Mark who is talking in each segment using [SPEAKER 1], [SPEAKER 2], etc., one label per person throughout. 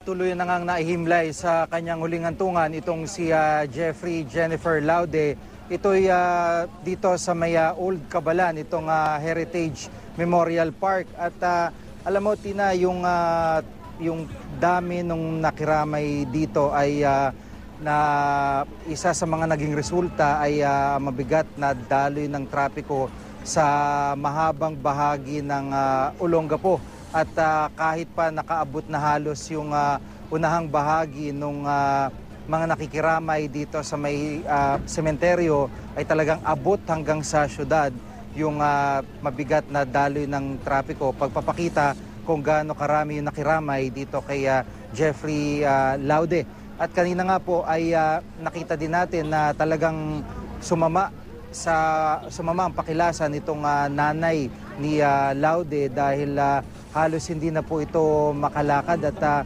[SPEAKER 1] tuloy na ngang naihimlay sa kanyang huling hantungan itong si Jeffrey Jennifer Laude. Ito'y dito sa may Old Cabalan, itong Heritage Memorial Park. At alam mo, Tina, yung dami nung nakiramay dito ay na isa sa mga naging resulta ay mabigat na daloy ng trapiko sa mahabang bahagi ng Olongapo. At kahit pa nakaabot na halos yung unahang bahagi ng mga nakikiramay dito sa may sementeryo, ay talagang abot hanggang sa syudad yung mabigat na daloy ng trapiko. Pagpapakita kung gaano karami yung nakiramay dito kay Jeffrey Laude. At kanina nga po ay nakita din natin na talagang sumama ang pakilasan nitong nanay ni Laude dahil halos hindi na po ito makalakad at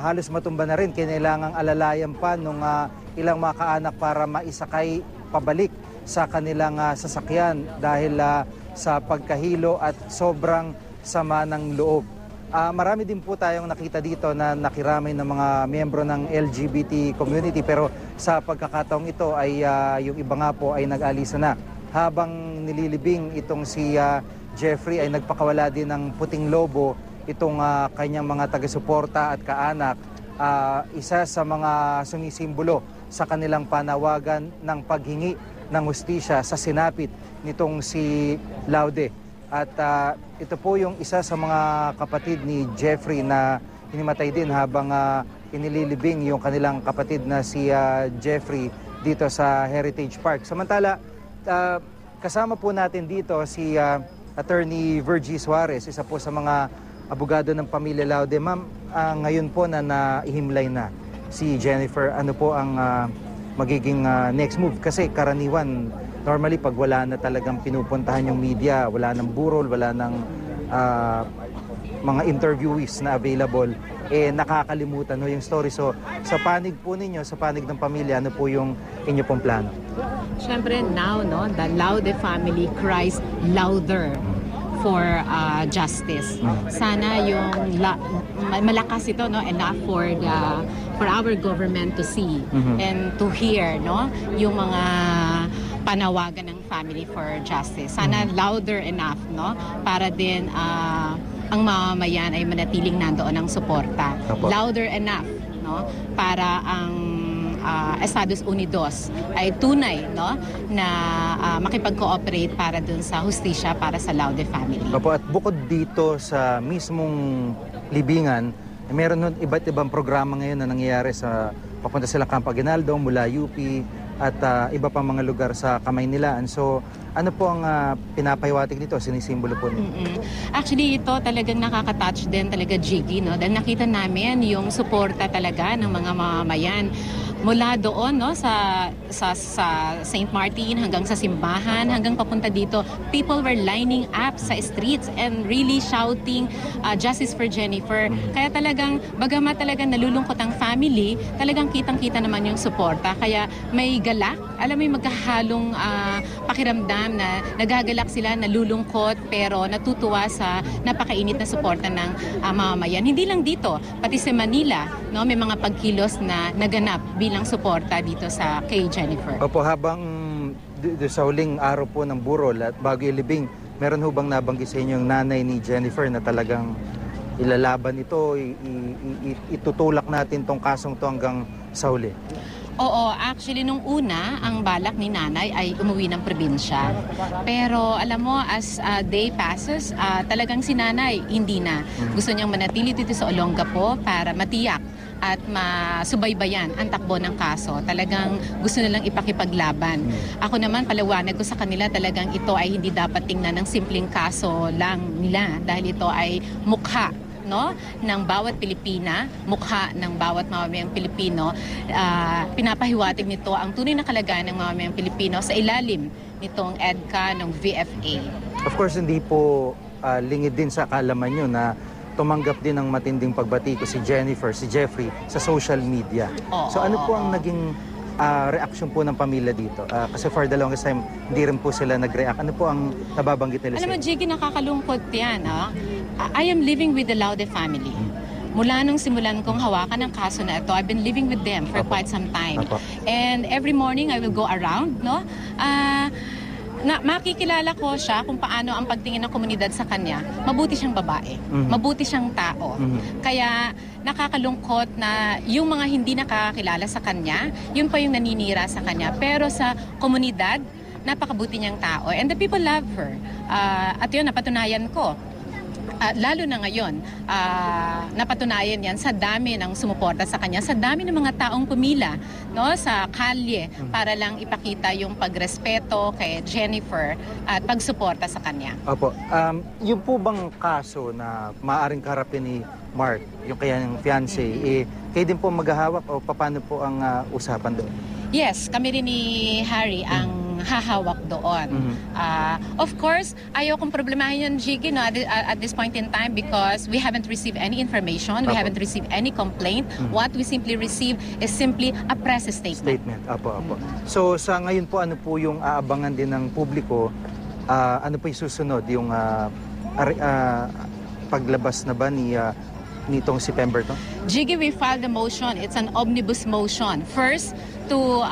[SPEAKER 1] halos matumba na rin. Kinailangang alalayan pa nung ilang mga kaanak para maisakay pabalik sa kanilang sasakyan dahil sa pagkahilo at sobrang sama ng loob. Marami din po tayong nakita dito na nakiramay ng mga miyembro ng LGBT community, pero sa pagkakataong ito ay yung iba nga po ay nag-alisa na. Habang nililibing itong si Jeffrey ay nagpakawala din ng puting lobo itong kanyang mga taga-suporta at kaanak. Isa sa mga sumisimbolo sa kanilang panawagan ng paghingi ng hustisya sa sinapit nitong si Laude. At ito po yung isa sa mga kapatid ni Jeffrey na hinimatay din habang inililibing yung kanilang kapatid na si Jeffrey dito sa Heritage Park. Samantala, kasama po natin dito si Attorney Virgie Suarez, isa po sa mga abogado ng pamilya Laude. Ma'am, ngayon po na naihimlay na si Jennifer, ano po ang magiging next move? Kasi karaniwan, normally pag wala na talagang pinupuntahan yung media, wala nang burol, wala nang mga interviewees na available, nakakalimutan yung story. So sa panig po ninyo, sa panig ng pamilya, ano po yung inyo pong plano?
[SPEAKER 2] Siyempre now, the Laude family cries louder for justice. Sana yung malakas ito, enough for our government to see and to hear, yung mga panawagan ng family for justice. Sana louder enough, para din ang mamamayan ay manatiling nandoon ang suporta. Louder enough, para ang Estados Unidos ay tunay, na makipag-cooperate para dun sa hustisya para sa Laude family.
[SPEAKER 1] Opo, at bukod dito sa mismong libingan, meron nun iba't ibang programa ngayon na nangyayari sa papunta sila Camp Aguinaldo mula UP at iba pang mga lugar sa Kamaynilaan. So ano po ang pinapahiwatig nito, sinisimbolo po nito?
[SPEAKER 2] Actually, ito talagang nakaka-touch din talaga, Jiggy, dahil nakita namin yung suporta talaga ng mga mamamayan mula doon, sa St. Martin hanggang sa simbahan, hanggang papunta dito. People were lining up sa streets and really shouting justice for Jennifer. Kaya talagang, bagamat talagang nalulungkot ang family, talagang kitang-kita naman yung suporta. Kaya may galak, alam mo yung magkahalong pakiramdam na nagagalak sila, nalulungkot, pero natutuwa sa napakainit na suporta ng mamamayan. Hindi lang dito, pati sa Manila, may mga pagkilos na naganap bilang suporta dito sa kay Jennifer.
[SPEAKER 1] Opo, habang sa huling araw po ng burol at bago ilibing, meron ho bang nabanggit sa inyo yung nanay ni Jennifer na talagang ilalaban ito, itutulak natin tong kasong to hanggang sa huli?
[SPEAKER 2] Oo, actually nung una, ang balak ni nanay ay umuwi ng probinsya. Pero alam mo, as day passes, talagang si nanay hindi na. Gusto niyang manatili dito sa Olongapo para matiyak at masubaybayan ang takbo ng kaso. Talagang gusto nilang ipakipaglaban. Ako naman, paliwanag ko sa kanila, talagang ito ay hindi dapat tingnan ng simpleng kaso lang nila dahil ito ay mukha ng bawat Pilipina, mukha ng bawat mamamayang Pilipino. Pinapahiwatig nito ang tunay na kalagayan ng mamamayang Pilipino sa ilalim nitong EDCA ng VFA.
[SPEAKER 1] Of course, hindi po lingid din sa kaalaman nyo na tumanggap din ng matinding pagbati ko si Jennifer, si Jeffrey sa social media. So ano po ang naging reaction po ng pamilya dito? Kasi for the longest time, hindi rin po sila nag-react. Ano po ang nababanggit nila?
[SPEAKER 2] Alam mo, Jiggy, nakakalungkot yan. I am living with the Laude family. mula nung simulan kong hawakan ang kaso na ito, I've been living with them for quite some time. And every morning I will go around, no? Makikilala ko siya kung paano ang pagtingin ng komunidad sa kanya. Mabuti siyang babae. Mabuti siyang tao. Kaya nakakalungkot na yung mga hindi nakakilala sa kanya, yun pa yung naninira sa kanya. Pero sa komunidad, napakabuti niyang tao. And the people love her. At yun, napatunayan ko. Lalo na ngayon, napatunayan yan sa dami ng sumuporta sa kanya, sa dami ng mga taong pumila, no, sa kalye para lang ipakita yung pagrespeto kay Jennifer at pagsuporta sa kanya.
[SPEAKER 1] Opo. Yung po bang kaso na maaaring karapin ni Mark, yung kanyang fiancé, kayo din po maghahawak o paano po ang usapan doon?
[SPEAKER 2] Yes, kami rin ni Harry ang hahawak doon. Of course, ayaw kong problemahin yung Jiggy, no, at this point in time because we haven't received any information, we haven't received any complaint. What we simply receive is simply a press statement.
[SPEAKER 1] Apo. So sa ngayon po, ano po yung aabangan din ng publiko? Ano po yung susunod? Yung paglabas na ba nitong si Pemberton?
[SPEAKER 2] Jiggy, we filed a motion. It's an omnibus motion. First, for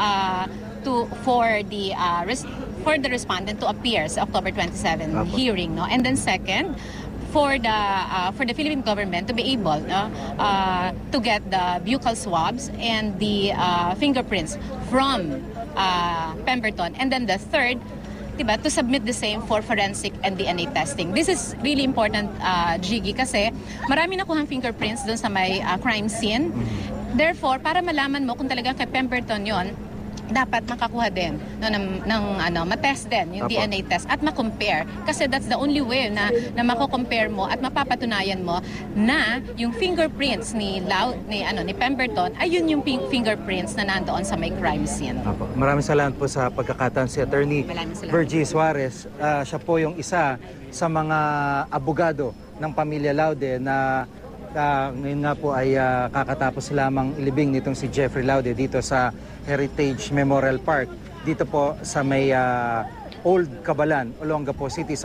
[SPEAKER 2] the respondent to appear sa October 27 hearing, no, and then second for the Philippine government to be able to get the buccal swabs and the fingerprints from Pemberton, and then the third, diba, to submit the same for forensic and DNA testing. This is really important, Jiggy, kasi marami nakuhang fingerprints doon sa may crime scene. Therefore, para malaman mo kung talagang kay Pemberton yon, dapat makakuha din ng matest din yung DNA test at makompare, kasi that's the only way na mako-compare mo at mapapatunayan mo na yung fingerprints ni Pemberton ay yun yung fingerprints na nandoon sa may crime scene.
[SPEAKER 1] Maraming salamat po sa pagkakataon si Attorney Virgie Suarez. Siya po yung isa sa mga abogado ng pamilya Laude na ngayon nga po ay kakatapos lamang ilibing nitong si Jeffrey Laude dito sa Heritage Memorial Park, dito po sa may Old Cabalan, Olongapo City.